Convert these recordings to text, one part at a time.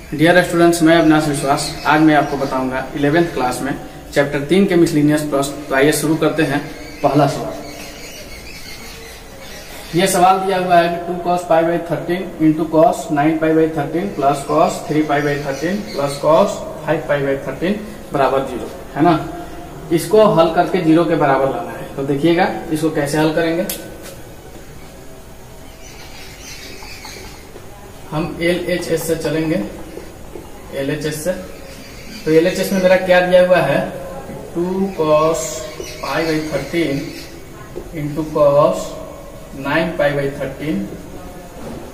Dear students, मैं अविनाश विश्वास। आज मैं आपको बताऊंगा 11th क्लास में चैप्टर 3 के मिसलिनियस प्रश्न। तो आइए शुरू करते हैं। पहला सवाल, यह सवाल दिया हुआ है कि 2 cos π/13 into cos 9π/13 plus cos 3π/13 plus cos 5π/13 बराबर 0 है ना। इसको हल करके 0 के बराबर लाना है। तो देखिएगा इसको कैसे हल करेंगे। हम LHS से चलेंगे। LHS से तो LHS में मेरा क्या दिया हुआ है, 2 cos π/13 इंटू cos 9π/13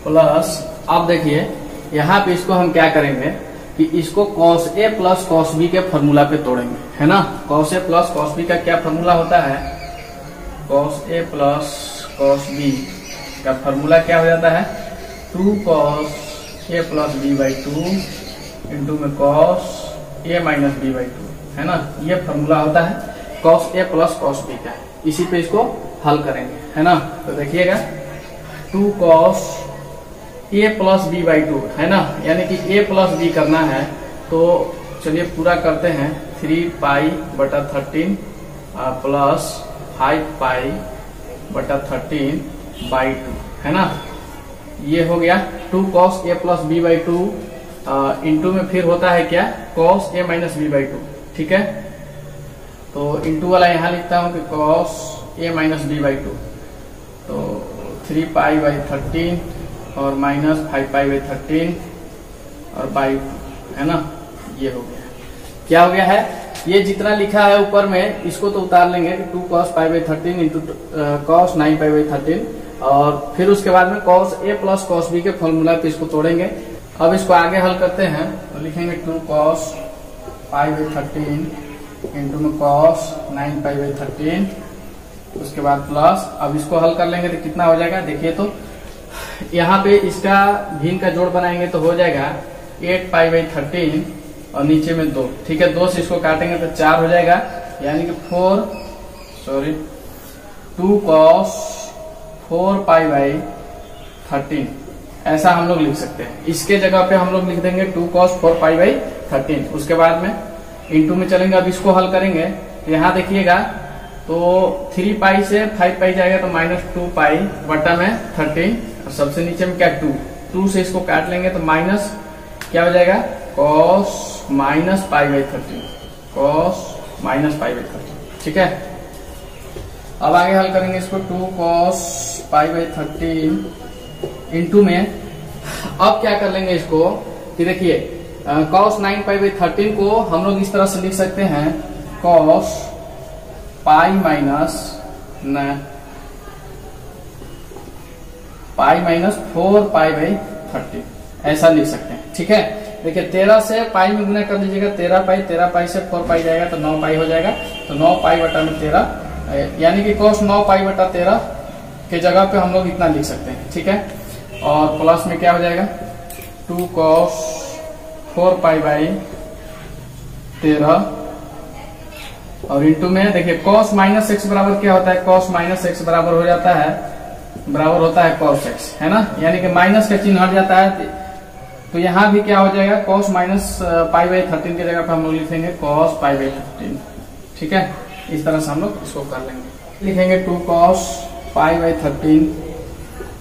प्लस, अब देखिए यहाँ पे इसको हम क्या करेंगे कि इसको cos A plus cos B के फॉर्मूला पे तोड़ेंगे, है ना। cos A plus cos B का क्या फॉर्मूला होता है, cos A plus cos B का फॉर्मूला क्या हो जाता है, 2 cos A plus B/2 into में cos A माइनस B/2, है ना। ये फॉर्मूला होता है cos A plus cos B का। इसी पे इसको हल करेंगे, है ना। तो देखिएगा 2 cos A प्लस B/2, है ना, यानी कि A प्लस B करना है। तो चलिए पूरा करते हैं। 3π/13 प्लस 5π/13/2, है ना। ये हो गया 2 cos A plus B/2 into में फिर होता है क्या, cos A माइनस B/2, ठीक है। तो इंटू वाला यहाँ लिखता हूँ कि cos A माइनस B/2, तो 3π/13 और माइनस 5π/13 और बाई 2, है ना। ये हो गया। क्या हो गया है, ये जितना लिखा है ऊपर में इसको तो उतार लेंगे कि 2 cos π/13 इंटू cos 9π/13 और फिर उसके बाद में cos A plus cos B के फॉर्मूला पे इसको तोड़ेंगे। अब इसको आगे हल करते हैं तो लिखेंगे 2 cos π/13 इंटू में cos 9π/13, उसके बाद प्लस। अब इसको हल कर लेंगे तो कितना हो जाएगा, देखिए तो यहाँ पे इसका भिन्न का जोड़ बनाएंगे तो हो जाएगा 8π/13 और नीचे में 2, ठीक है। 2 से इसको काटेंगे तो 4 हो जाएगा, यानी कि 2 cos 4π/13 ऐसा हम लोग लिख सकते हैं। इसके जगह पे हम लोग लिख देंगे 2 cos 4π/13। उसके बाद में इंटू में चलेंगे। अब इसको हल करेंगे तो यहाँ देखिएगा तो 3π से 5π जाएगा तो -2π बटा में 13 और सबसे नीचे में क्या 2 से इसको काट लेंगे तो माइनस क्या हो जाएगा, cos -π/13, cos -π/13, ठीक है। अब आगे हल करेंगे इसको 2 cos π/13 इंटू में। अब क्या कर लेंगे इसको कि देखिए cos 9π/13 को हम लोग इस तरह से लिख सकते हैं, cos π माइनस 4π/13 ऐसा लिख सकते हैं, ठीक है। देखिए 13 से पाई में गुना कर लीजिएगा, 13π से 4π जाएगा तो 9π हो जाएगा। तो 9π बटा में 13, यानी कि cos 9π/13 के जगह पे हम लोग इतना लिख सकते हैं, ठीक है। और प्लस में क्या हो जाएगा 2 cos 4π/13 और इंटू में देखिए cos -x बराबर क्या होता है, cos -x बराबर हो जाता है, बराबर होता है cos x, है ना। यानी कि माइनस का चिन्ह हट जाता है। तो यहाँ भी क्या हो जाएगा, cos -π/13 की जगह पे हम लोग लिखेंगे cos π/13, ठीक है। इस तरह से हम लोग इसको कर लेंगे। लिखेंगे 2 cos π/13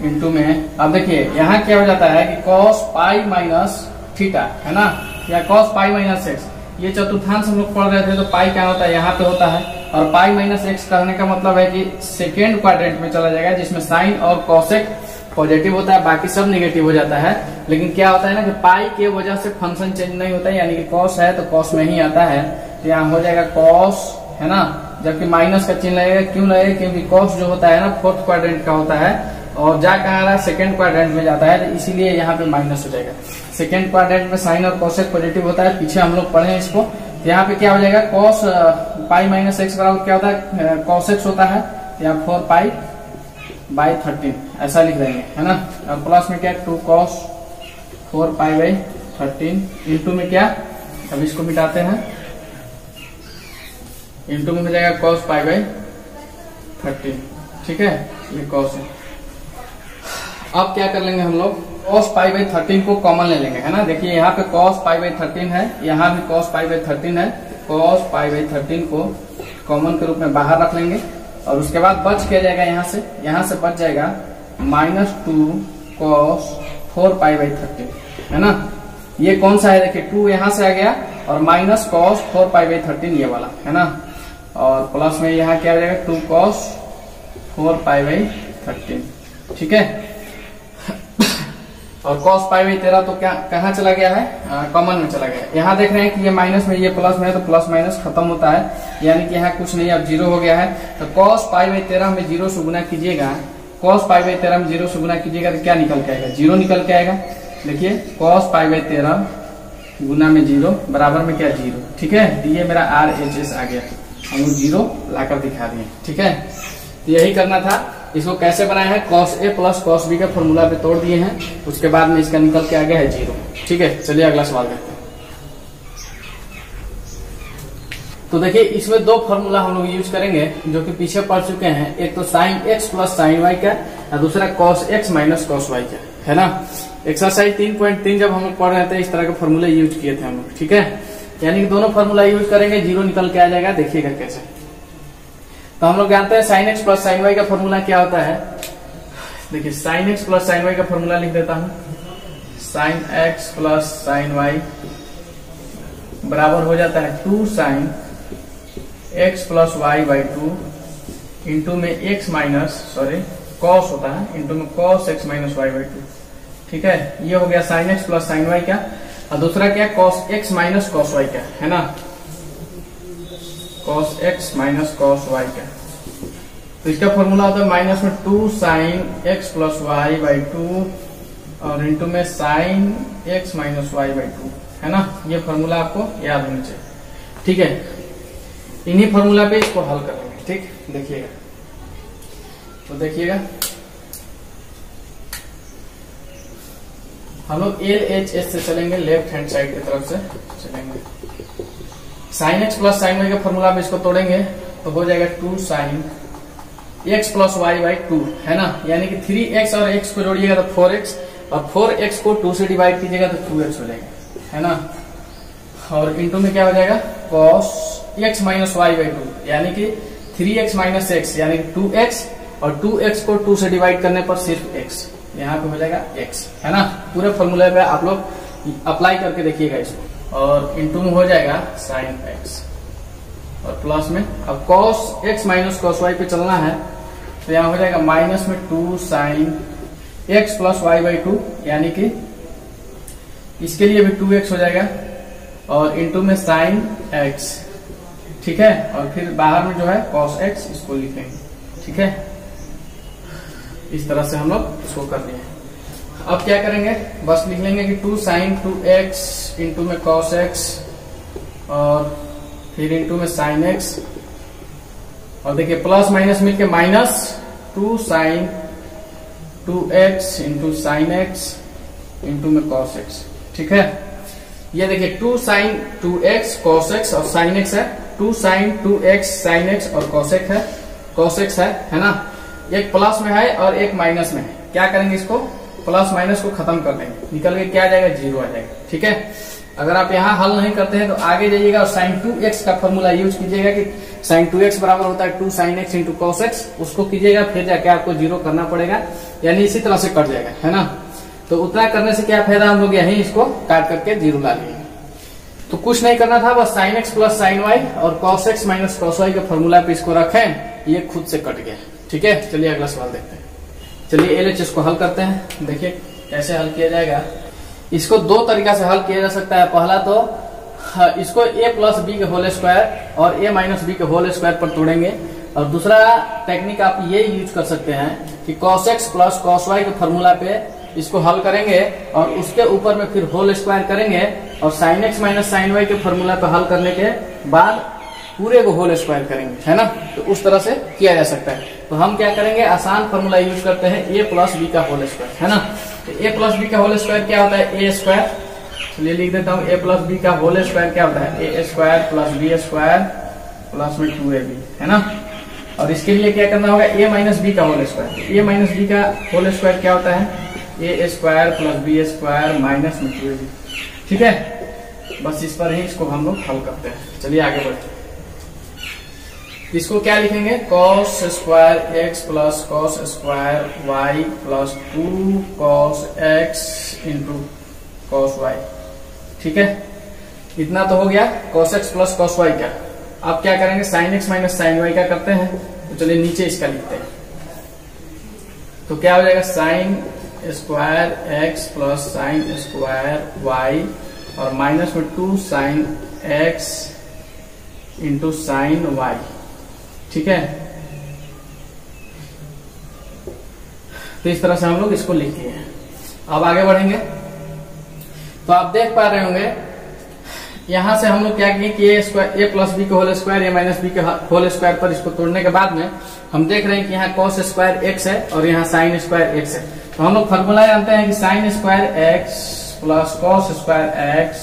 इंटू में। अब देखिए यहाँ क्या हो जाता है कि cos π माइनस थीटा, है ना, या cos π माइनस x। ये चतुर्थांश हम लोग पढ़ रहे थे तो पाई क्या होता है, यहाँ पे होता है। और पाई माइनस एक्स करने का मतलब है कि सेकेंड क्वाड्रेंट में चला जाएगा, जिसमें साइन और कॉसेक पॉजिटिव होता है, बाकी सब नेगेटिव हो जाता है। लेकिन क्या होता है ना कि पाई के वजह से फंक्शन चेंज नहीं होता है, यानी कि cos है तो cos में ही आता है। तो यहाँ हो जाएगा cos, है ना, जबकि माइनस का चिन्ह लगेगा। क्यों लगेगा, क्योंकि cos जो होता है ना 4th क्वाड्रेंट का होता है और जा कहाँ रहा है, सेकेंड क्वाड्रेंट में जाता है, तो इसीलिए यहाँ पे माइनस हो जाएगा। सेकेंड क्वाड्रेंट में साइन और कॉसेक पॉजिटिव होता है, पीछे हम लोग पढ़े हैं इसको। यहाँ पे क्या हो जाएगा, cos π माइनस x बराबर क्या होता है, cos x होता है, यहाँ 4π/13 ऐसा लिख देंगे, है ना। और प्लस में क्या 2 cos 4π/13 इंटू में क्या, अब इसको मिटाते हैं, इंटू में हो जाएगा cos π/13, ठीक है। ये cos है। अब क्या कर लेंगे हम लोग, cos पाई बाई 13 को कॉमन ले लेंगे, है ना। देखिए यहाँ पे cos पाई बाई 13 है, यहाँ भी cos पाई बाई 13 है। cos पाई बाई 13 को कॉमन के रूप में बाहर रख लेंगे और उसके बाद बच क्या जाएगा, यहाँ से बच जाएगा -2 cos 4 पाई बाई 13, है ना। ये कौन सा है, देखिए 2 यहाँ से आ गया और माइनस cos 4 पाई बाई 13 ये वाला, है ना। और प्लस में यहाँ क्या आ जाएगा 2 cos 4 पाई बाई 13, ठीक है। और cos पाई बाई 13 तो क्या कहाँ चला गया है, कॉमन में चला गया। यहाँ देख रहे हैं कि ये माइनस में ये प्लस में है, तो प्लस माइनस खत्म होता है, यानी कि यहाँ कुछ नहीं, अब 0 हो गया है। तो cos पाई बाई 13 में 0 से गुना कीजिएगा, cos पाई बाई 13 में 0 से गुना कीजिएगा तो क्या निकल के आएगा, 0 निकल के आएगा। देखिए cos पाई बाई 13 गुना में 0 बराबर में क्या 0, ठीक है। ये मेरा RHS आ गया, हम लोग 0 लाकर दिखा दिए, ठीक है। तो यही करना था। इसको कैसे बनाया है, cos A plus cos B का फॉर्मूला पे तोड़ दिए हैं, उसके बाद में इसका निकल के आ गया है 0, ठीक है। चलिए अगला सवाल देखते हैं। तो देखिए इसमें दो फॉर्मूला हम लोग यूज करेंगे जो कि पीछे पढ़ चुके हैं। एक तो sin x plus sin y का और दूसरा cos x minus cos y का, है ना। एक्सरसाइज 3.3 जब हम लोग पढ़ रहे थे इस तरह के फॉर्मूले यूज किए थे हम लोग, ठीक है। यानी कि दोनों फॉर्मूला यूज करेंगे, 0 निकल के आ जाएगा। देखिएगा कैसे। तो हम लोग जानते हैं sin x plus sin y का फॉर्मूला क्या होता है। देखिए sin x plus sin y का फॉर्मूला लिख देता हूं। sin x plus sin y बराबर हो जाता है 2 sin x plus y by 2 into में x माइनस cos होता है, इंटू में cos x minus y by 2, ठीक है। ये हो गया sin x plus sin y का। और दूसरा क्या cos x minus cos y का, है ना, cos x minus cos y का। तो इसका फॉर्मूला होता है माइनस में 2 sin x plus y by 2 और इंटू में sin x minus y by 2, है ना। ये फॉर्मूला आपको याद होना चाहिए, ठीक है। इन्हीं फॉर्मूला पे इसको हल करेंगे, ठीक। देखिएगा, तो देखिएगा हम लोग LHS से चलेंगे, लेफ्ट हैंड साइड की तरफ से चलेंगे। sin x plus sin y का फॉर्मूला में इसको तोड़ेंगे तो हो जाएगा 2 sin x plus y by 2, है ना। यानी कि 3x और x को जोड़िएगा तो 4x और 4x को 2 से डिवाइड कीजिएगा तो 2x हो जाएगा, है ना। और इंटू में क्या हो जाएगा cos x minus y by 2, यानी कि 3x माइनस x यानी कि 2x और 2x को 2 से डिवाइड करने पर सिर्फ x, यहाँ पे हो जाएगा x, है ना। पूरे फॉर्मूले पे आप लोग अप्लाई करके देखिएगा इसको। और इंटू में हो जाएगा sin x और प्लस में अब cos x minus cos y पे चलना है तो यहाँ हो जाएगा माइनस में 2 sin x plus y by 2, यानी कि इसके लिए भी 2x हो जाएगा और इंटू में sin x, ठीक है। और फिर बाहर में जो है cos x इसको लिखेंगे, ठीक है। इस तरह से हम लोग इसको कर लिए। अब क्या करेंगे, बस लिख लेंगे कि 2 sin 2x इंटू में cos x और फिर इंटू में sin x और देखिए प्लस माइनस मिलके minus 2 sin 2x into sin x into में cos x, ठीक है। ये देखिए 2 sin 2x cos x और sin x है, 2 sin 2x sin x और cos x है ना। एक प्लस में है और एक माइनस में है। क्या करेंगे, इसको प्लस माइनस को खत्म कर देंगे, निकल के क्या आ जाएगा 0 आ जाएगा, ठीक है। अगर आप यहाँ हल नहीं करते हैं तो आगे जाइएगा और sin 2x का फॉर्मूला यूज कीजिएगा कि sin 2x बराबर होता है 2 sin x into cos x, उसको कीजिएगा फिर जाके आपको 0 करना पड़ेगा, यानी इसी तरह से कट जाएगा, है ना। तो उतना करने से क्या फायदा, हम लोग यही इसको काट करके 0 ला लिए। तो कुछ नहीं करना था, बस sin x plus sin y और cos x minus cos y के फॉर्मूला पे इसको रखें, ये खुद से कट गया, ठीक है। चलिए अगला सवाल देखते हैं। चलिए LHS को हल करते हैं। देखिए कैसे हल किया जाएगा। इसको दो तरीका से हल किया जा सकता है। पहला तो इसको a प्लस बी के होल स्क्वायर और a माइनस बी के होल स्क्वायर पर तोड़ेंगे और दूसरा टेक्निक आप ये यूज कर सकते हैं कि cos x plus cos y के फॉर्मूला पे इसको हल करेंगे और उसके ऊपर में फिर होल स्क्वायर करेंगे और sin x minus sin y के फॉर्मूला पे हल करने के बाद पूरे को होल स्क्वायर करेंगे, है ना। तो उस तरह से किया जा सकता है। तो हम क्या करेंगे, आसान फॉर्मूला यूज करते हैं a प्लस बी का होल स्क्वायर, है ना। तो a प्लस बी का होल स्क्वायर क्या होता है, a स्क्वायर। चलिए लिख देता हूँ, a प्लस बी का होल स्क्वायर क्या होता है, a square plus b square plus में 2ab, है ना। और इसके लिए क्या करना होगा, a माइनस बी का whole square. a minus B का होल स्क्वायर क्या होता है, A square plus B square minus में 2ab। ठीक है, बस इस पर ही इसको हम लोग हल करते हैं। चलिए आगे बढ़ते हैं। इसको क्या लिखेंगे, cos square x plus cos square y plus 2 cos x into cos y. ठीक है, इतना तो हो गया cos x plus cos y का। अब क्या करेंगे, sine x minus sine y का करते हैं। तो चलिए नीचे इसका लिखते हैं। तो क्या हो जाएगा, sine square x plus sine square y और माइनस में 2 sine x into sine y. ठीक है, तो इस तरह से हम लोग इसको लिख दिए हैं। अब आगे बढ़ेंगे तो आप देख पा रहे होंगे यहां से हम लोग क्या किए कि ए प्लस बी के होल स्क्वायर ए माइनस बी के होल स्क्वायर पर इसको तोड़ने के बाद में हम देख रहे हैं कि यहाँ कॉस स्क्वायर एक्स है और यहाँ साइन स्क्वायर एक्स है। तो हम लोग फॉर्मूला जानते हैं कि sign square x plus cos square x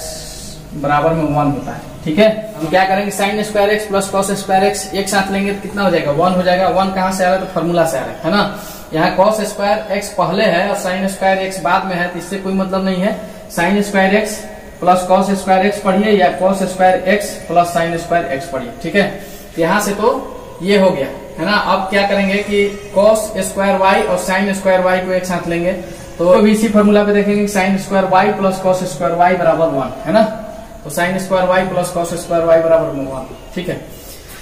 बराबर में 1 होता है। ठीक है, हम क्या करेंगे, sign square x plus cos square x एक साथ लेंगे तो कितना हो जाएगा, 1 हो जाएगा। 1 कहां से आ रहा है, तो फॉर्मूला से आ रहा है ना। यहाँ कॉस स्क्वायर एक्स पहले है और साइन स्क्वायर एक्स बाद में है, तो इससे कोई मतलब नहीं है। Sign square x plus cos square x पढ़िए या cos square x plus sine square x पढ़िए। ठीक है, यहाँ से तो ये हो गया है ना। अब क्या करेंगे कि कॉस स्क्वायर वाई और साइन स्क्वायर वाई को एक साथ लेंगे तो भी इसी फॉर्मूला पे देखेंगे sine square y plus cos square y बराबर 1 है ना। तो sine square y plus cos square y बराबर 1। ठीक है,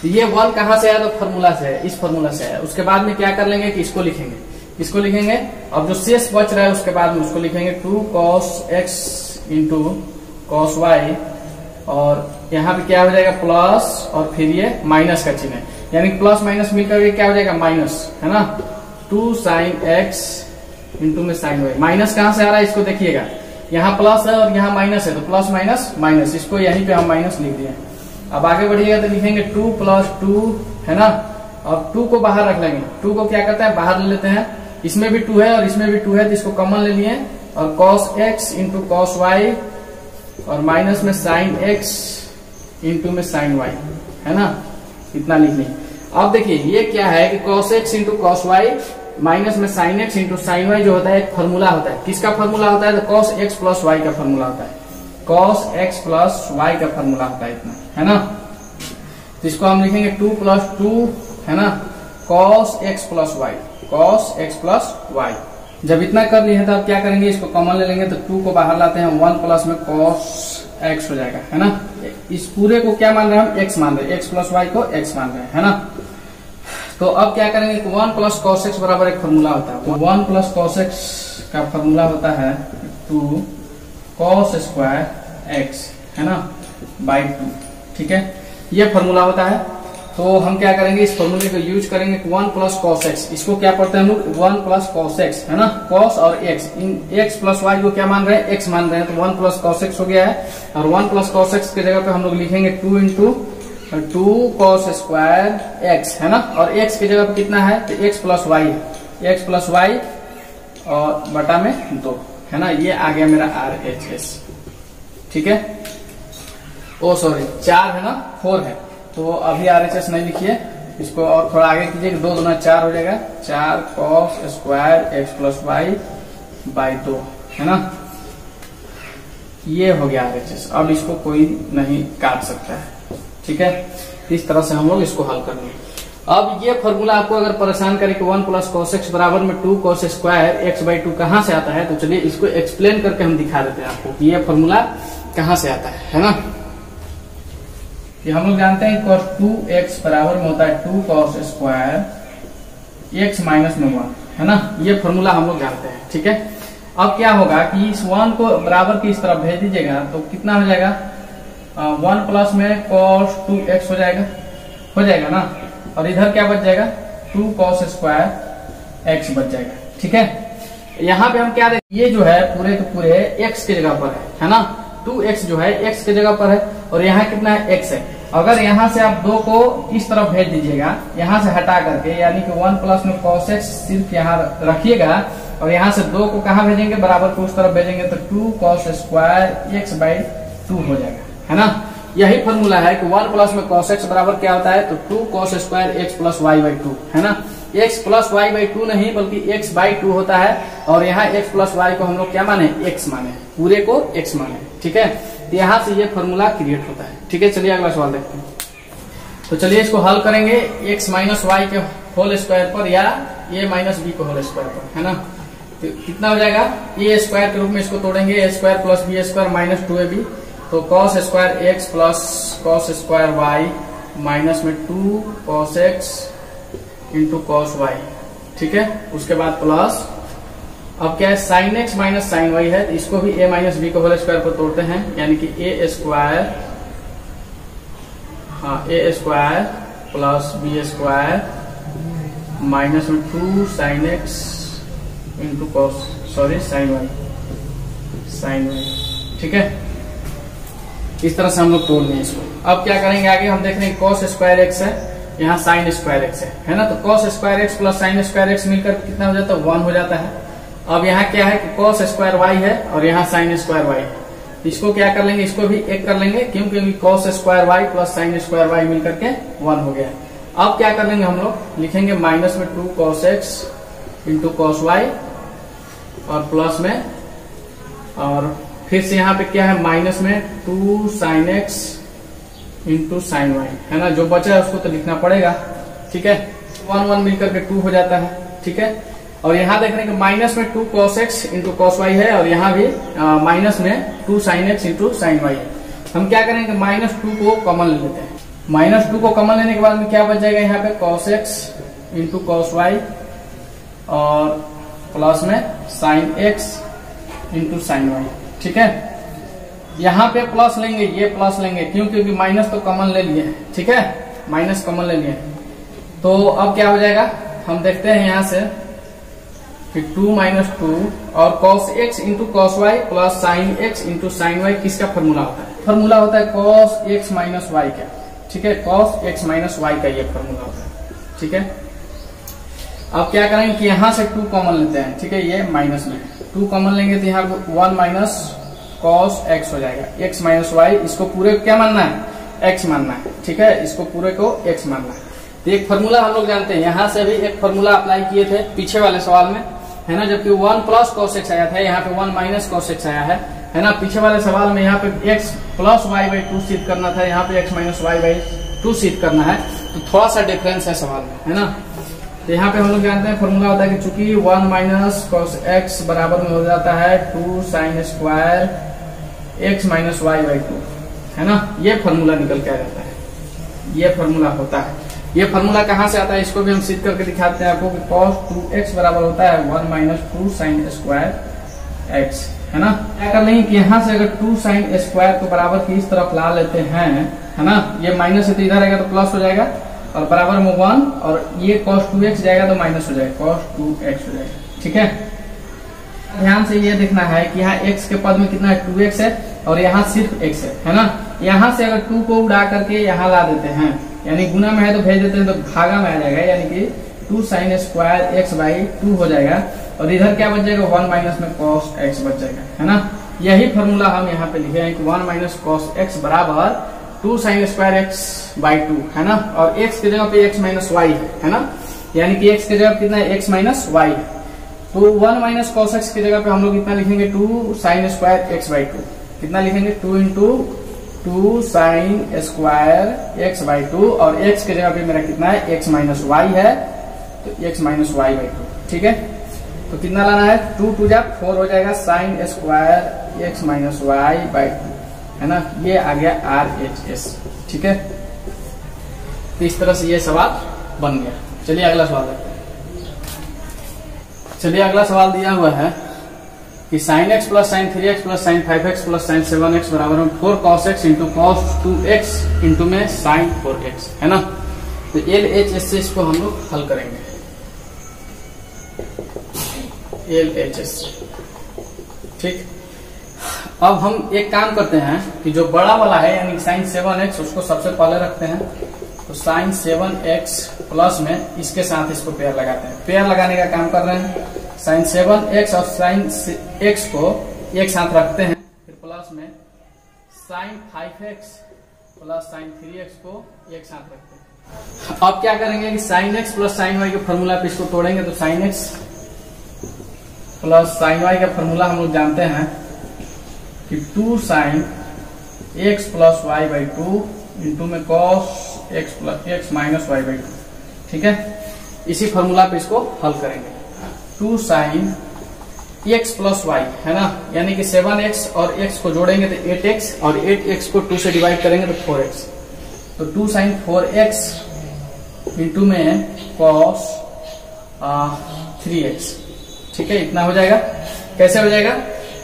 तो ये 1 कहां से आया, तो फॉर्मूला से है, इस फॉर्मूला से है। उसके बाद में क्या कर लेंगे कि इसको लिखेंगे। अब जो शेष बच रहा है उसके बाद में उसको लिखेंगे 2 cos x into cos y और यहाँ पे क्या हो जाएगा प्लस और फिर ये माइनस का चिन्ह है, यानी प्लस माइनस मिलकर क्या हो जाएगा माइनस, है ना। 2 साइन एक्स इंटू में साइन वाई। माइनस कहां से आ रहा है इसको देखिएगा, यहाँ प्लस है और यहाँ माइनस है, तो प्लस माइनस माइनस, इसको यहीं पे हम माइनस लिख दिए। अब आगे बढ़िएगा तो लिखेंगे 2 प्लस 2 है ना। अब 2 को बाहर रख लेंगे, 2 को क्या करते हैं बाहर ले लेते हैं। इसमें भी 2 है और इसमें भी 2 है, तो इसको कॉमन ले लिए और cos x into cos y और माइनस में साइन एक्स इंटू में साइन वाई, है ना। इतना लिख लें। अब देखिए ये क्या है कि cos x into cos y minus में sine x into sine y जो होता है एक फॉर्मूला होता है। किसका फॉर्मूला होता है, तो कॉस एक्स प्लस वाई का फॉर्मूला होता है। कॉस एक्स प्लस वाई का फॉर्मूला होता है इतना, है ना। तो इसको हम लिखेंगे 2 प्लस 2 है ना, cos x plus y, cos x plus y. जब इतना कर लिए तो अब क्या करेंगे, इसको कॉमन ले लेंगे तो 2 को बाहर लाते हैं, 1 प्लस में कॉस एक्स हो जाएगा, है ना। इस पूरे को क्या मान रहे हैं हम, एक्स मान रहे हैं, एक्स प्लस वाई को एक्स मान रहे हैं, है ना। तो अब क्या करेंगे, 1 प्लस कॉस एक्स बराबर एक फॉर्मूला होता है। 1 प्लस कॉस एक्स का फॉर्मूला होता है 2 कॉस स्क्वायर एक्स, है ना, बाई 2। ठीक है, ये फॉर्मूला होता है। तो हम क्या करेंगे, इस फॉर्मूले को यूज करेंगे 1 प्लस कॉस एक्स। इसको क्या पढ़ते हैं हम लोग, 1 प्लस कॉस एक्स, है ना। कॉस और एक्स, इन एक्स प्लस वाई को क्या मान रहे हैं, एक्स मान रहे हैं, तो 1 प्लस कॉस एक्स हो गया है। और 1 प्लस कॉस एक्स की जगह पे हम लोग लिखेंगे 2 इंटू 2 कॉस स्क्वायर एक्स, है ना। और एक्स की जगह पे कितना है, तो एक्स प्लस वाई है, एक्स प्लस वाई और बटा में 2, है ना। ये आ गया मेरा RHS। ठीक है, ओ सॉरी 4 है ना, 4 है, तो अभी RHS नहीं लिखिए, इसको और थोड़ा आगे कीजिए, 2 दूना 4 हो जाएगा, 4 cos square x plus y by 2, है ना। ये हो गया RHS। अब इसको कोई नहीं काट सकता है। ठीक है, इस तरह से हम लोग इसको हल करेंगे। अब ये फॉर्मूला आपको अगर परेशान करे कि 1 प्लस कॉस एक्स बराबर में 2 कॉस स्क्वायर एक्स बाई 2 कहां से आता है, तो चलिए इसको एक्सप्लेन करके हम दिखा देते हैं आपको कि ये फॉर्मूला कहां से आता है ना। कि हम लोग जानते हैं cos 2x बराबर में होता है 2 cos स्क्वायर x माइनस में 1, है ना। ये फॉर्मूला हम लोग जानते हैं। ठीक है, अब क्या होगा कि इस 1 को बराबर की इस तरफ भेज दीजिएगा तो कितना हो जाएगा, 1 प्लस में cos 2x हो जाएगा ना। और इधर क्या बच जाएगा, 2 cos स्क्वायर x बच जाएगा। ठीक है, यहाँ पे हम क्या देखें, ये जो है पूरे के पूरे x की जगह पर है ना। 2x जो है x की जगह पर है और यहाँ कितना है, x है। अगर यहाँ से आप 2 को इस तरफ भेज दीजिएगा, यहाँ से हटा करके, यानी कि 1 प्लस में cos x सिर्फ यहाँ रखिएगा और यहाँ से 2 को कहाँ भेजेंगे, बराबर को उस तरफ भेजेंगे, तो 2 cos स्क्वायर x बाई 2 हो जाएगा, है ना। यही फॉर्मूला है कि 1 प्लस में cos x बराबर क्या होता है, तो 2 cos square x plus y by 2, है ना। x plus y by two नहीं बल्कि x बाई टू होता है, और यहाँ x प्लस वाई को हम लोग क्या माने, x माने, पूरे को x माने। ठीक है, तो यहाँ से ये फॉर्मूला क्रिएट होता है। ठीक है, चलिए अगला सवाल देखते हैं। तो चलिए इसको हल करेंगे x माइनस वाई के होल स्क्वायर पर या a माइनस बी के होल स्क्वायर पर, है ना। तो कितना हो जाएगा, ए स्क्वायर के रूप में इसको तोड़ेंगे, A square plus B square minus 2ab, तो cos square x plus cos square y minus में 2 cos x into cos y. ठीक है, उसके बाद प्लस, अब क्या है, sine x minus sine y है, तो इसको भी ए माइनस बी के होल स्क्वायर पर तोड़ते हैं, यानी कि ए स्क्वायर, हाँ A square plus B square minus में 2 sine x into cos, sorry sine y, ठीक है। इस तरह से हम लोग तोड़ लें इसको। अब क्या करेंगे आगे, हम देख रहे हैं कॉस स्क्वायर एक्स है, यहाँ साइन स्क्वायर एक्स है ना, तो cos square x plus sine square x मिलकर कितना हो जाता है, 1 हो जाता है। अब यहाँ क्या है कि कॉस स्क्वायर वाई है और यहाँ साइन स्क्वायर वाई है, इसको क्या कर लेंगे, इसको भी एक कर लेंगे, क्योंकि cos square y plus sine square y मिलकर के 1 हो गया। अब क्या कर लेंगे, हम लोग लिखेंगे माइनस में 2 cos x into cos y और प्लस में, और फिर से यहाँ पे क्या है, माइनस में 2 sine x into sine y, है ना। जो बचा है उसको तो लिखना पड़ेगा। ठीक है, 1 1 मिलकर के 2 हो जाता है। ठीक है, और यहाँ देख रहे हैं कि माइनस में 2 cos x into cos y है, और यहाँ भी माइनस में 2 sine x into sine y है। हम क्या करेंगे, -2 को कॉमन ले लेते हैं। -2 को कॉमन लेने के बाद में क्या बच जाएगा, यहाँ पे cos x into cos y और प्लस में sine x into sine y. ठीक है, यहाँ पे प्लस लेंगे, ये प्लस लेंगे, क्यों, क्योंकि माइनस तो कॉमन ले लिए। ठीक है, माइनस कॉमन ले लिए, तो अब क्या हो जाएगा, हम देखते हैं यहाँ से कि 2 - 2 और cos x into cos y plus sine x into sine y किसका फॉर्मूला होता है, फॉर्मूला होता है कॉस एक्स माइनस वाई का। ठीक है, कॉस एक्स माइनस वाई का ये फॉर्मूला होता है। ठीक है, अब क्या करेंगे कि यहाँ से 2 कॉमन लेते हैं। ठीक है, ये माइनस में 2 कॉमन लेंगे तो यहाँ 1 माइनस कॉस एक्स हो जाएगा, एक्स माइनस वाई, इसको पूरे को क्या मानना है, एक्स मानना है। ठीक है, इसको पूरे को एक्स मानना है। तो एक फॉर्मूला हम लोग जानते हैं, यहाँ से भी एक फॉर्मूला अप्लाई किए थे पीछे वाले सवाल में, है ना, जबकि 1 प्लस कॉस एक्स आया था, यहाँ पे 1 माइनस कॉस एक्स आया है ना। पीछे वाले सवाल में यहाँ पे एक्स प्लस वाई बाई 2 सिद्ध करना था, यहाँ पे एक्स माइनस वाई बाई 2 सिद्ध करना है, तो थोड़ा सा डिफरेंस है सवाल में, है ना। तो यहाँ पे हम लोग जानते हैं फॉर्मूला होता है कि चूंकि 1 माइनस कॉस एक्स बराबर में हो जाता है 2 sine square x minus y by 2, है ना, ये फॉर्मूला निकल के आ जाता है, ये फॉर्मूला होता है। ये फॉर्मूला कहाँ से आता है, इसको भी हम सिद्ध करके दिखाते हैं आपको कि cos 2x बराबर होता है 1 माइनस 2 साइन स्क्वायर एक्स, है ना। क्या कर लेंगे कि यहाँ से अगर 2 साइन स्क्वायर को बराबर की इस तरफ ला लेते हैं, है ना, ये माइनस है तो इधर आएगा तो प्लस हो जाएगा, और बराबर में 1, और ये cos 2x जाएगा तो माइनस हो जाएगा, cos 2x हो जाएगा। ठीक है, ध्यान से ये देखना है कि यहाँ x के पद में कितना है, 2x है, और यहाँ सिर्फ x है ना। यहाँ से अगर 2 को उड़ा करके यहाँ ला देते हैं, यानी गुना में है तो भेज देते हैं तो भागा में आ जाएगा, यानी कि 2 साइन स्क्वायर एक्स बाई 2 हो जाएगा, और इधर क्या बच जाएगा, 1 माइनस में cos x बच जाएगा, है ना। यही फॉर्मूला हम यहाँ पे लिखे हैं कि 1 माइनस cos x बराबर 2 साइन स्क्वायर एक्स बाई 2, है ना, और x की जगह पे x माइनस वाई है ना, यानी कि x की जगह कितना है, x माइनस वाई है, तो 1 माइनस cos x की जगह पे हम लोग कितना लिखेंगे, 2 साइन स्क्वायर एक्स बाई 2, कितना लिखेंगे, 2 into 2 sine square x by 2, और x की जगह पे मेरा कितना है, x माइनस वाई है, तो x माइनस वाई बाई 2। ठीक है, तो कितना लाना है, 2 2 जा 4 हो जाएगा, sine square x minus y by 2, है ना, ये आ गया RHS। ठीक है, तो इस तरह से ये सवाल बन गया। चलिए अगला सवाल देखते हैं। चलिए अगला सवाल दिया हुआ है कि sine x plus sign 3x plus sign 5x plus sign 7x बराबर में 4 cos x into cos 2x into में साइन 4x, है ना। तो LHS से इसको हम लोग हल करेंगे, LHS। ठीक, अब हम एक काम करते हैं कि जो बड़ा वाला है यानी साइन 7x उसको सबसे पहले रखते हैं, तो साइन 7x प्लस में इसके साथ इसको पेयर लगाते हैं, पेयर लगाने का काम कर रहे हैं। साइन 7x और साइन x को एक साथ रखते हैं, फिर प्लस में sign 5x plus sign 3x को एक साथ रखते हैं, अब क्या करेंगे कि sine x plus sine y के फॉर्मूला पे इसको तोड़ेंगे। तो sine x plus sine y का फॉर्मूला हम लोग जानते हैं कि 2 sine x plus y by 2 into में cos x plus x minus y by 2। ठीक है, इसी फॉर्मूला पे इसको हल करेंगे। 2 साइन एक्स प्लस वाई है ना, यानी कि 7x और x को जोड़ेंगे तो 8x और 8x को 2 से डिवाइड करेंगे तो 4x। तो 2 साइन 4x इंटू में कॉस 3x। ठीक है, इतना हो जाएगा। कैसे हो जाएगा?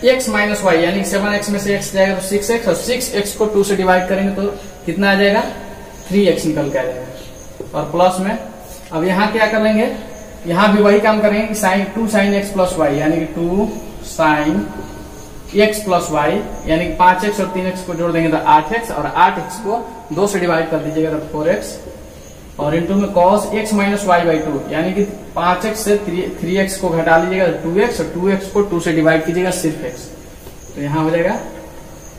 x माइनस वाई यानी 7x में से x जाएगा तो 6x और 6x को 2 से डिवाइड करेंगे तो कितना आ जाएगा? 3x निकल के आ जाएगा। और प्लस में अब यहाँ क्या कर लेंगे, यहाँ भी वही काम करेंगे कि sine 2 sine x plus y यानी कि 2 साइन एक्स प्लस वाई यानी कि 5x और 3x को जोड़ देंगे तो 8x और 8x को 2 से डिवाइड कर दीजिएगा तो 4x और इंटू में cos x minus y by 2 यानी कि 5x से 3x को घटा लीजिएगा तो 2x और 2x को 2 से डिवाइड कीजिएगा सिर्फ x। तो यहाँ हो जाएगा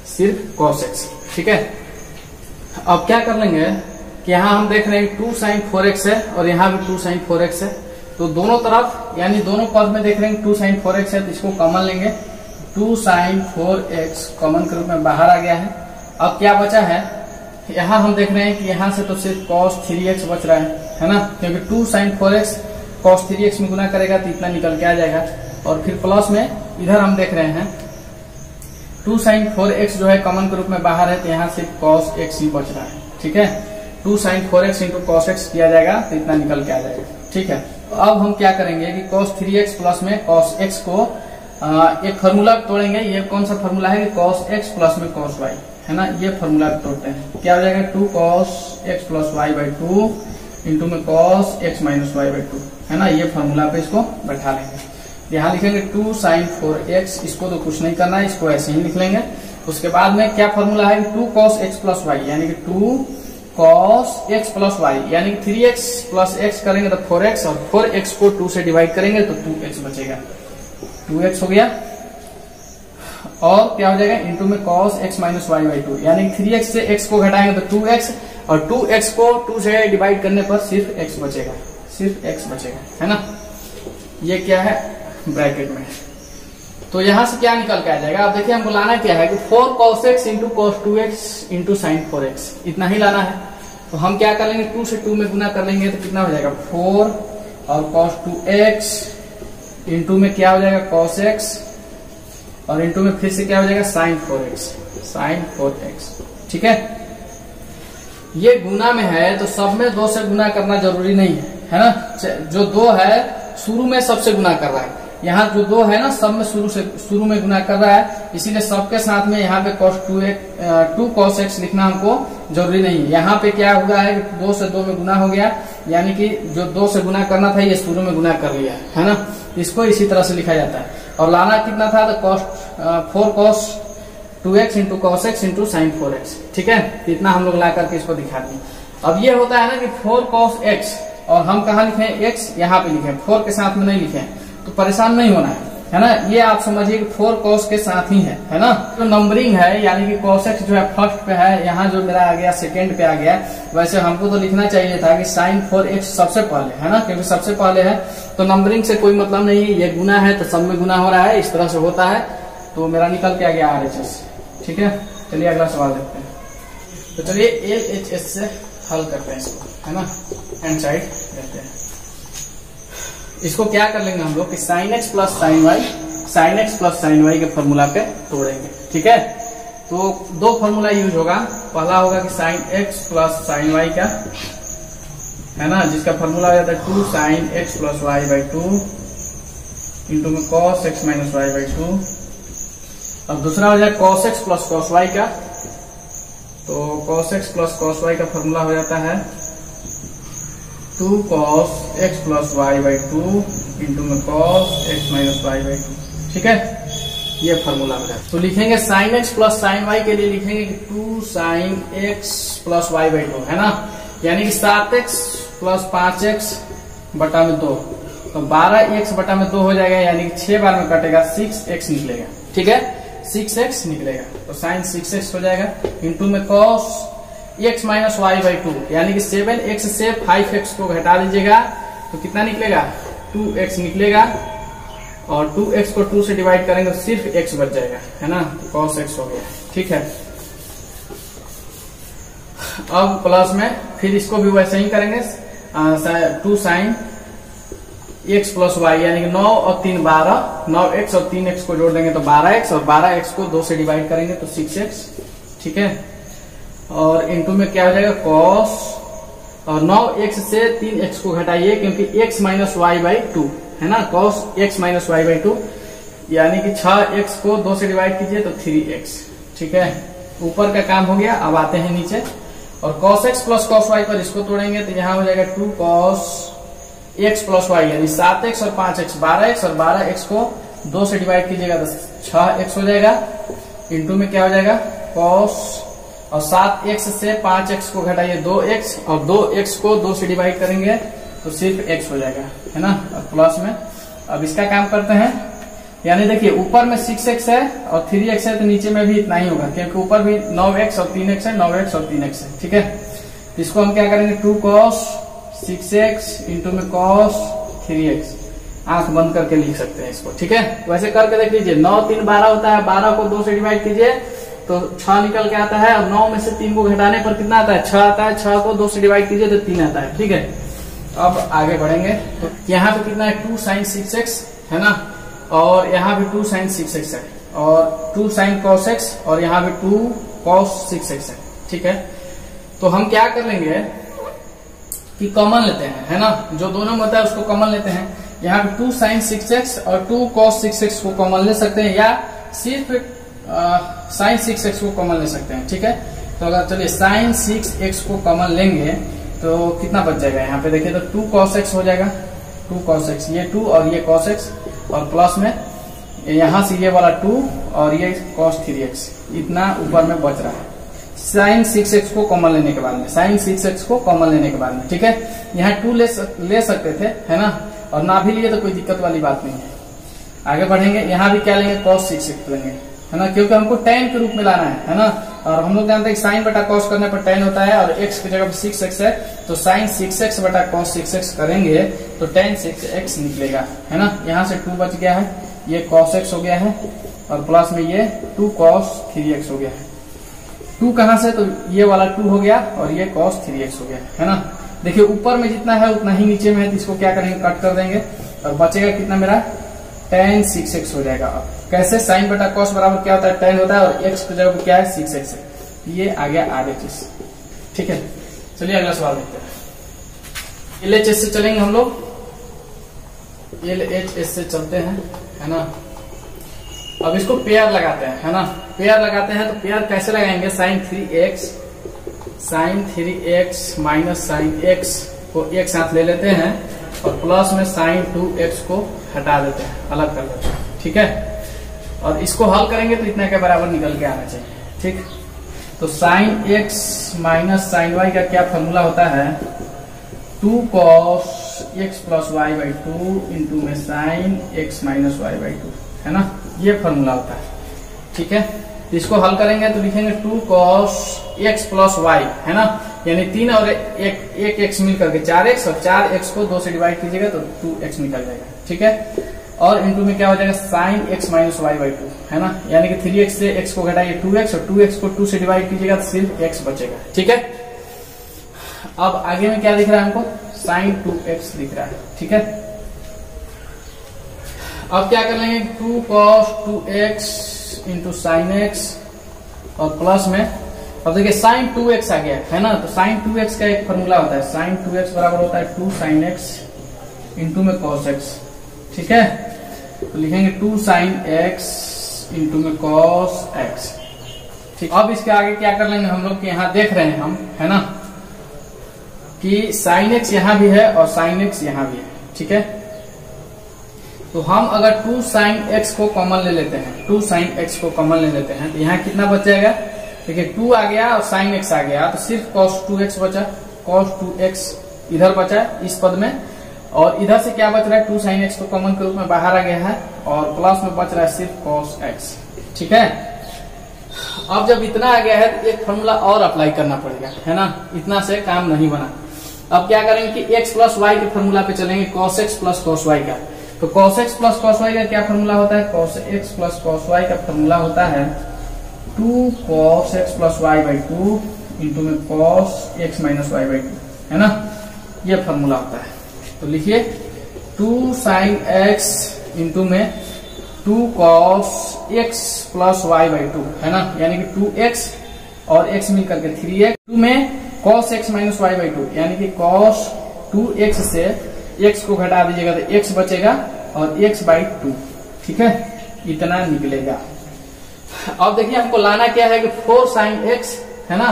सिर्फ कॉस x। ठीक है, अब क्या कर लेंगे कि यहाँ हम देख रहे हैं 2 साइन 4x है और यहाँ भी 2 साइन 4x है। तो दोनों तरफ यानी दोनों पद में देख रहे हैं 2 साइन 4x है तो इसको कॉमन लेंगे। 2 साइन 4x कॉमन के रूप में बाहर आ गया है। अब क्या बचा है, यहाँ हम देख रहे हैं कि यहाँ से तो सिर्फ cos 3x बच रहा है ना, क्योंकि 2 साइन 4x cos 3x में गुना करेगा तो इतना निकल के आ जाएगा। और फिर प्लस में इधर हम देख रहे हैं 2 साइन 4x जो है कॉमन के रूप में बाहर है तो यहाँ सिर्फ cos x ही बच रहा है। ठीक है, 2 sign 4x into cos x किया जाएगा तो इतना निकल के आ जाएगा। ठीक है, तो अब हम क्या करेंगे कि cos 3x प्लस में cos x को एक फॉर्मूला तोड़ेंगे। ये कौन सा फॉर्मूला है कि cos x प्लस में cos y है ना, ये फॉर्मूला तोड़ते हैं। क्या हो जाएगा 2 cos x plus y by 2 into में cos x minus y by 2 है ना, ये फॉर्मूला पे इसको बैठा लेंगे। यहाँ लिखेंगे 2 साइन 4x, इसको तो कुछ नहीं करना है, इसको ऐसे ही लिख लेंगे। उसके बाद में क्या फॉर्मूला है 2 cos x प्लस वाई यानी कि 2 cos x प्लस वाई यानी कि 3x प्लस x करेंगे तो 4x और 4x को 2 से डिवाइड करेंगे तो 2x बचेगा। 2x हो गया और क्या हो जाएगा इंटू में cos x minus y by 2 यानी 3x से x को घटाएंगे तो 2x और 2x को 2 से डिवाइड करने पर सिर्फ x बचेगा, सिर्फ x बचेगा है ना। ये क्या है ब्रैकेट में, तो यहां से क्या निकल के आ जाएगा। अब देखिए हमको लाना क्या है कि 4 cos x into cos 2x into sine 4x, इतना ही लाना है। तो हम क्या कर लेंगे 2 से 2 में गुना कर लेंगे तो कितना हो जाएगा 4 और cos 2x इंटू में क्या हो जाएगा cos x और इंटू में फिर से क्या हो जाएगा साइन 4x। ठीक है, ये गुना में है तो सब में 2 से गुना करना जरूरी नहीं है ना। जो 2 है शुरू में सबसे गुना कर रहा है, यहाँ जो 2 है ना सब में शुरू में गुना कर रहा है, इसीलिए सबके साथ में यहाँ पे2 cos x लिखना हमको जरूरी नहीं है। यहाँ पे क्या हुआ है 2 से 2 में गुना हो गया यानी कि जो 2 से गुना करना था ये शुरू में गुना कर लिया है ना, इसको इसी तरह से लिखा जाता है। और लाना कितना था तो 4 cos 2x into cos x into sine 4x। ठीक है, तो इतना हम लोग ला करके इसको दिखा दें। अब ये होता है ना कि 4 cos x और हम कहा लिखे x यहाँ पे लिखे, 4 के साथ में नहीं लिखे, तो परेशान नहीं होना है ना। ये आप समझिए कि 4 cos के साथ ही है ना। जो नंबरिंग है यानी कि cos x जो है फर्स्ट पे है, यहाँ जो मेरा आ गया सेकेंड पे आ गया। वैसे हमको तो लिखना चाहिए था कि साइन 4x सबसे पहले है ना, क्योंकि सबसे पहले है तो नंबरिंग से कोई मतलब नहीं है। ये गुना है तो सब में गुना हो रहा है, इस तरह से होता है। तो मेरा निकल के आ गया RHS। ठीक है, चलिए अगला सवाल देखते हैं। तो चलिए LHS से हल करते हैं इसको है ना, हैंड साइड देखते हैं। इसको क्या कर लेंगे हम लोग कि sine x plus sine y के फॉर्मूला पे तोड़ेंगे। ठीक है, तो 2 फॉर्मूला यूज होगा। पहला होगा कि sine x plus sine y का है ना, जिसका फॉर्मूला हो जाता है 2 sine x plus y by 2 into में cos x minus y by 2। अब दूसरा हो जाए cos x plus cos y का, तो cos x plus cos y का फॉर्मूला हो जाता है 2 cos x plus y by 2 into में cos x minus y by 2। ठीक है, ये फॉर्मूला हो जाता है। तो लिखेंगे sine x plus sine y के लिए लिखेंगे कि 2 sine x plus y by 2 है ना, यानी कि 7x प्लस 5x बटा में 2, तो 12x बटा में 2 हो जाएगा, यानी कि 6 बार में कटेगा 6x निकलेगा। ठीक है, 6x निकलेगा, तो साइन 6x हो जाएगा इंटू में cos x minus y by 2, यानी कि 7x से 5x को घटा दीजिएगा तो कितना निकलेगा, 2x निकलेगा, और 2x को 2 से डिवाइड करेंगे तो सिर्फ x बच जाएगा, है ना, cos x हो गया। ठीक है, अब प्लस में फिर इसको भी वैसे ही करेंगे, 2 साइन x प्लस वाई, यानी कि 9 और 3 12, 9x और 3x को जोड़ देंगे तो 12x, और 12x को 2 से डिवाइड करेंगे तो 6x। ठीक है, और इनटू में क्या हो जाएगा, cos, और 9x से 3x को घटाइए क्योंकि x माइनस वाई बाई 2, है ना, cos x minus y by 2, यानी कि 6x को 2 से डिवाइड कीजिए तो 3x। ठीक है, ऊपर का काम हो गया। अब आते हैं नीचे, और cos x plus cos y पर इसको तोड़ेंगे तो यहाँ हो जाएगा 2 cos x प्लस वाई, यानी 7x और 5x 12x, और 12x को 2 से डिवाइड कीजिएगा तो 6x हो जाएगा। इंटू में क्या हो जाएगा, cos, और 7x से 5x को घटाइए 2x, और 2x को 2 से डिवाइड करेंगे तो सिर्फ x हो जाएगा, है ना, और प्लस में। अब इसका काम करते हैं, यानी देखिए ऊपर में 6x है और 3x है तो नीचे में भी इतना ही होगा, क्योंकि ऊपर भी 9x और 3x है, 9x और 3x है। ठीक है, इसको हम क्या करेंगे, 2 cos 6x इंटू में cos 3x, आंख बंद करके लिख सकते हैं इसको। ठीक है, वैसे करके देख लीजिए, 9 3 12 होता है, 12 को 2 से डिवाइड कीजिए तो 6 निकल के आता है, और 9 में से 3 को घटाने पर कितना आता है, 6 आता है, 6 को 2 से डिवाइड कीजिए तो 3 आता है। ठीक है, अब आगे बढ़ेंगे, तो यहाँ पे कितना है, 2 sin 6x, है ना, और यहाँ भी 2 sin 6x है, और 2 sin cos x, और यहाँ भी 2 cos 6x है। ठीक है, तो हम क्या कर लेंगे कि कॉमन लेते हैं, है ना, जो दोनों में होता है उसको कॉमन लेते हैं। यहाँ पे 2 sin 6x और 2 cos 6x को कॉमन ले सकते हैं, या सिर्फ sin 6x को कॉमन ले सकते हैं। ठीक है, तो अगर चलिए sin 6x को कॉमन लेंगे तो कितना बच जाएगा, यहाँ पे देखिए तो 2 cos x हो जाएगा, 2 cos x, ये 2 और ये cos x, और प्लस में यहां से ये वाला 2 और ये cos 3x, इतना ऊपर में बच रहा है sin 6x को कॉमन लेने के बाद में, sin 6x को कॉमन लेने के बाद में। ठीक है, यहाँ 2 ले सकते थे, है ना, और ना भी लिए तो कोई दिक्कत वाली बात नहीं है। आगे बढ़ेंगे, यहाँ भी क्या लेंगे, cos 6x लेंगे, है ना, क्योंकि हमको tan के रूप में लाना है ना, और हम लोग जानते हैं sin बटा cos करने पर tan होता है, और x की जगह 6x है तो sin 6x बटा cos 6x करेंगे तो tan 6x निकलेगा, है ना। यहाँ से 2 बच गया है, ये cos x हो गया है, और प्लस में ये 2 cos 3x हो गया है। 2 कहां से, तो ये वाला 2 हो गया, और ये cos 3x हो गया, है ना। देखिए ऊपर में जितना है उतना ही नीचे में है, तो इसको क्या करेंगे, कट कर देंगे, और बचेगा कितना मेरा, tan 6x हो जाएगा। अब कैसे, sin बटा cos बराबर क्या होता है, tan होता है, और x की जगह क्या है, 6x है। ये आ गया RHS। ठीक है, चलिए अगला सवाल देखते हैं। LHS से चलेंगे हम लोग, LHS से चलते हैं, है ना। अब इसको पेयर लगाते हैं, है ना, पेयर लगाते हैं तो पेयर कैसे लगाएंगे, sin 3x minus sin x को एक साथ ले लेते हैं, और प्लस में sin 2x को हटा देते हैं, अलग कर देते हैं। ठीक है, और इसको हल करेंगे तो इतना के बराबर निकल के आना चाहिए। ठीक, तो sin x minus sin y का क्या फॉर्मूला होता है, 2 cos x plus y by 2 into में sin x minus y by 2, है ना, ये फॉर्मूला होता है। ठीक है, इसको हल करेंगे तो लिखेंगे 2 cos x प्लस y, है ना, यानी 3 और एक x मिलकर के 4x, और 4x को 2 से डिवाइड कीजिएगा तो 2x निकल जाएगा। ठीक है, और इंटू में क्या हो जाएगा, sin x minus y by 2, है ना, यानी कि 3x से x को घटाइए 2x, और 2x को 2 से डिवाइड कीजिएगा तो सिर्फ x बचेगा। ठीक है, अब आगे में क्या दिख रहा है हमको, sin 2x दिख रहा है। ठीक है, अब क्या कर लेंगे, 2 cos 2x into sin x, और प्लस में अब देखिए sin 2x आ गया, है ना, तो sin 2x का एक फॉर्मूला होता है, sin 2x बराबर होता है 2 sin x इंटू में cos x। ठीक है, तो लिखेंगे 2 sin x इंटू में cos x। ठीक, अब इसके आगे क्या कर लेंगे हम लोग, यहाँ देख रहे हैं हम, है ना, कि sin x यहाँ भी है और sin x यहाँ भी है। ठीक है, तो हम अगर 2 sin x को कॉमन ले लेते हैं, 2 sin x को कॉमन ले लेते हैं तो यहाँ कितना बच जाएगा, देखिए 2 आ गया और sin x आ गया, तो सिर्फ cos 2x बचा, cos 2x इधर बचा इस पद में, और इधर से क्या बच रहा है, 2 sin x को कॉमन के रूप में बाहर आ गया है, और प्लस में बच रहा है सिर्फ cos x। ठीक है, अब जब इतना आ गया है तो एक फॉर्मूला और अप्लाई करना पड़ेगा, है ना, इतना से काम नहीं बना। अब क्या करेंगे कि x प्लस वाई के फॉर्मूला पे चलेंगे, cos x plus cos y का। तो cos x plus cos y का क्या फॉर्मूला होता है, cos x plus cos y का फॉर्मूला होता है 2 cos x plus y by 2 into में cos x minus y by 2, है ना, ये फॉर्मूला होता है। तो लिखिए 2 sin x इंटू में 2 cos x plus y by 2, है ना, यानी कि 2x और x मिलकर के 3x, 2 में cos x minus y by 2, यानी कि cos 2x से x को घटा दीजिएगा तो x बचेगा और x बाई 2, ठीक है, इतना निकलेगा। अब देखिए हमको लाना क्या है कि 4 sin x, है ना,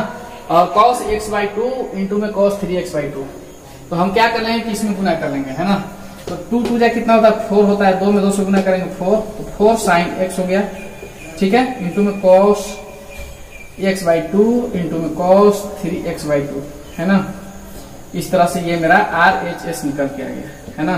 और cos x बाई 2 इंटू में cos 3x बाई 2। तो हम क्या कर लेंगे कि इसमें गुना कर लेंगे, है ना, तो 2 2 जा कितना होता है 4 होता है, 2 में 2 से गुना करेंगे 4, तो 4 sin x हो गया, ठीक है, इंटू में cos x बाई 2 इंटू में cos 3x बाई 2, है ना। इस तरह से ये मेरा RHS निकल के आ गया, है ना।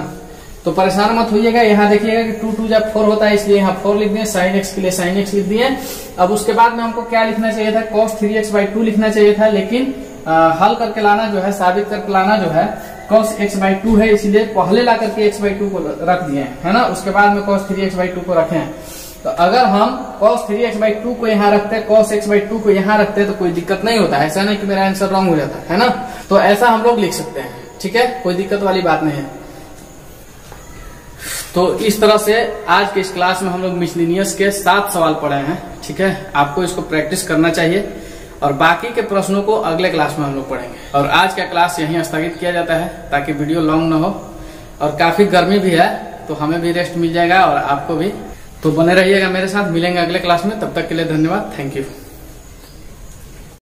तो परेशान मत होइएगा, यहाँ देखिएगा कि 2 2 जब 4 होता है इसलिए यहाँ 4 लिख दिए, sin x के लिए sin x लिख दिए। अब उसके बाद में हमको क्या लिखना चाहिए था, cos 3x बाई 2 लिखना चाहिए था, लेकिन हल करके लाना जो है, साबित करके लाना जो है cos x बाई 2 है, इसलिए पहले ला करके x बाई 2 को रख दिए, है ना, उसके बाद में cos 3x बाई 2 को रखे। तो अगर हम cos 3x बाई 2 को यहाँ रखते हैं, cos x बाई 2 को यहाँ रखते हैं तो कोई दिक्कत नहीं होता है, ऐसा नहीं कि मेरा आंसर रॉन्ग हो जाता है ना। तो ऐसा हम लोग लिख सकते हैं, ठीक है, कोई दिक्कत वाली बात नहीं है। तो इस तरह से आज के इस क्लास में हम लोग मिसलिनियस के 7 सवाल पढ़े हैं, ठीक है, आपको इसको प्रैक्टिस करना चाहिए और बाकी के प्रश्नों को अगले क्लास में हम लोग पढ़ेंगे। और आज का क्लास यहीं स्थगित किया जाता है ताकि वीडियो लॉन्ग ना हो, और काफी गर्मी भी है तो हमें भी रेस्ट मिल जाएगा और आपको भी। तो बने रहिएगा मेरे साथ, मिलेंगे अगले क्लास में, तब तक के लिए धन्यवाद, थैंक यू।